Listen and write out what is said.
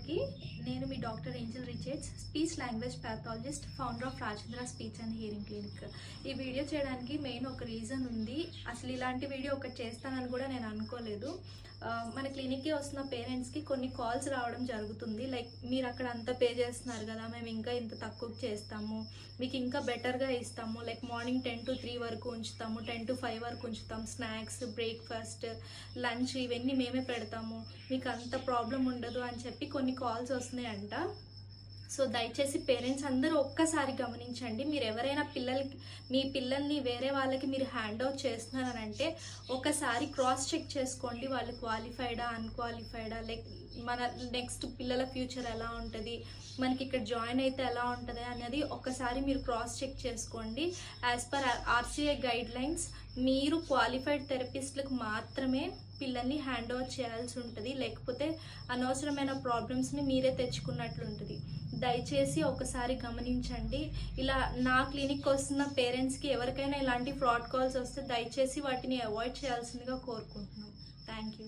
అందరికీ నేను మీ doctor Angel Richards, speech language pathologist, founder of Rajendra speech and hearing clinic. ఈ వీడియో చేయడానికి మెయిన్ ఒక రీజన్ ఉంది. అసలు ఇలాంటి వీడియో ఒకటి చేస్తానని కూడా నేను అనుకోలేదు. మన క్లినిక్కి వస్తున్న పేరెంట్స్కి కొన్ని కాల్స్ రావడం జరుగుతుంది. లైక్ మీరు అక్కడ అంతా పే చేస్తున్నారు కదా, మేము ఇంకా ఇంత తక్కువ చేస్తాము, మీకు ఇంకా బెటర్గా ఇస్తాము, లైక్ మార్నింగ్ 10 to 3 వరకు ఉంచుతాము, 10 to 5 వరకు ఉంచుతాం, స్నాక్స్, బ్రేక్ఫాస్ట్, లంచ్ ఇవన్నీ మేమే పెడతాము, మీకు అంత ప్రాబ్లం ఉండదు అని చెప్పి కొన్ని కాల్స్ వస్తున్నాయంట. సో దయచేసి పేరెంట్స్ అందరూ ఒక్కసారి గమనించండి. మీరు ఎవరైనా మీ పిల్లల్ని వేరే వాళ్ళకి మీరు హ్యాండ్ అవుట్ చేస్తున్నారనంటే ఒకసారి క్రాస్ చెక్ చేసుకోండి. వాళ్ళు క్వాలిఫైడా, అన్క్వాలిఫైడా, లైక్ మన నెక్స్ట్ పిల్లల ఫ్యూచర్ ఎలా ఉంటుంది, మనకి ఇక్కడ జాయిన్ అయితే ఎలా ఉంటుంది అనేది ఒకసారి మీరు క్రాస్ చెక్ చేసుకోండి. As per RCI guide lines మీరు క్వాలిఫైడ్ థెరపిస్ట్లకు మాత్రమే పిల్లల్ని హ్యాండ్ ఓవర్ చేయాల్సి ఉంటుంది, లేకపోతే అనవసరమైన ప్రాబ్లమ్స్ని మీరే తెచ్చుకున్నట్లు ఉంటుంది. దయచేసి ఒకసారి గమనించండి. ఇలా నా క్లినిక్ వస్తున్న పేరెంట్స్కి ఎవరికైనా ఇలాంటి ఫ్రాడ్ కాల్స్ వస్తే దయచేసి వాటిని అవాయిడ్ చేయాల్సిందిగా కోరుకుంటున్నాం. Thank you.